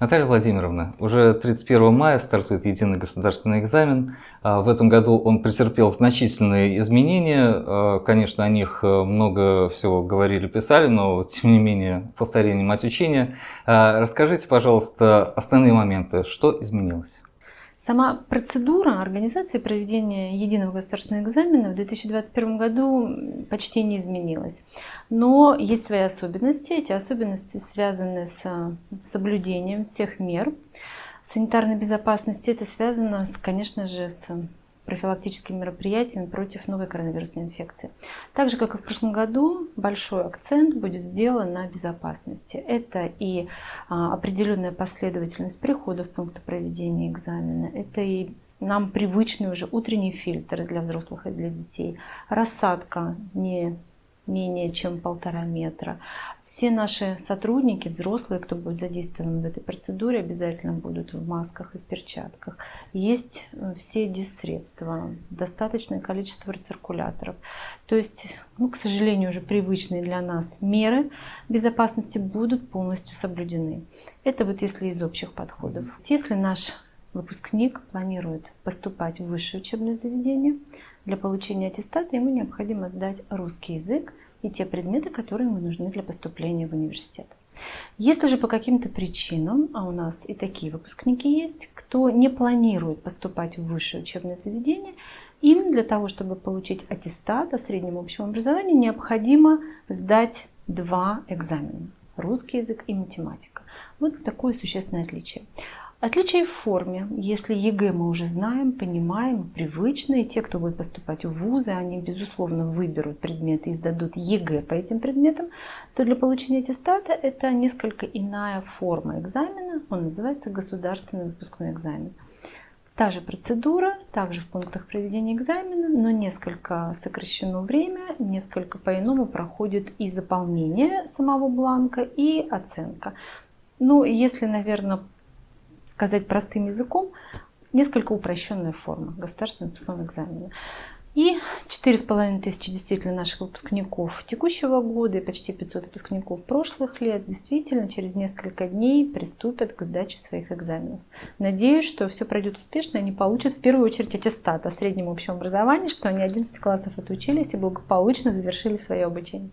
Наталья Владимировна, уже 31 мая стартует единый государственный экзамен. В этом году он претерпел значительные изменения. Конечно, о них много всего говорили, писали, но тем не менее повторение мать учения. Расскажите, пожалуйста, основные моменты, что изменилось? Сама процедура организации проведения единого государственного экзамена в 2021 году почти не изменилась. Но есть свои особенности. Эти особенности связаны с соблюдением всех мер санитарной безопасности. Это связано, конечно же, с профилактическими мероприятиями против новой коронавирусной инфекции. Так же, как и в прошлом году, большой акцент будет сделан на безопасности. Это и определенная последовательность прихода в пункты проведения экзамена, это и нам привычные уже утренние фильтры для взрослых и для детей, рассадка не менее чем 1,5 метра. Все наши сотрудники, взрослые, кто будет задействован в этой процедуре, обязательно будут в масках и в перчатках. Есть все диссредства, достаточное количество рециркуляторов. То есть, к сожалению, уже привычные для нас меры безопасности будут полностью соблюдены. Это вот если из общих подходов. Если наш выпускник планирует поступать в высшее учебное заведение, для получения аттестата ему необходимо сдать русский язык и те предметы, которые ему нужны для поступления в университет. Если же по каким-то причинам, а у нас и такие выпускники есть, кто не планирует поступать в высшее учебное заведение, им для того, чтобы получить аттестат о среднем общем образовании, необходимо сдать 2 экзамена – русский язык и математика. Вот такое существенное отличие. Отличие в форме. Если ЕГЭ мы уже знаем, понимаем, привычно, и те, кто будет поступать в вузы, они, безусловно, выберут предметы и сдадут ЕГЭ по этим предметам, то для получения аттестата это несколько иная форма экзамена. Он называется государственный выпускной экзамен. Та же процедура, также в пунктах проведения экзамена, но несколько сокращено время, несколько по-иному проходит и заполнение самого бланка, и оценка. Если, наверное, сказать простым языком, несколько упрощенная форма государственного выпускного экзамена. И 4500 действительно наших выпускников текущего года и почти 500 выпускников прошлых лет действительно через несколько дней приступят к сдаче своих экзаменов. Надеюсь, что все пройдет успешно, и они получат в первую очередь аттестат о среднем общем образовании, что они 11 классов отучились и благополучно завершили свое обучение.